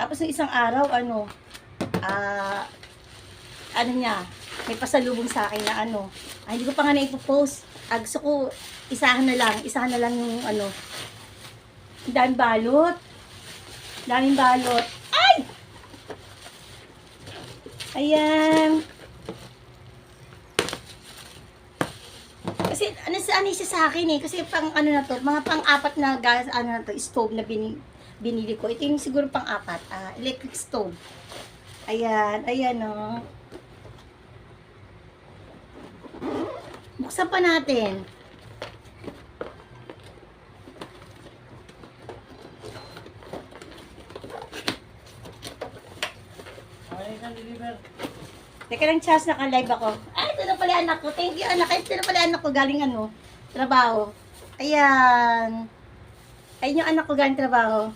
Tapos yung isang araw, ano niya, may pasalubong sa akin na hindi ko pa nga na-ipopost. Gusto ko, isahan na lang yung daming balot. Daming balot. Ay! Ayan. Kasi, ano siya sa akin eh. Kasi pang, na to, mga pang-apat na gas, stove na binili ko. Ito yung siguro pang-apat. Electric stove. Ayan, Buksan pa natin. Teka lang, Chas, naka-live ako. Ay, ito na pala anak ko. Thank you, anak. Ito na pala anak ko. Galing trabaho. Ayan. Ayun yung anak ko galing trabaho.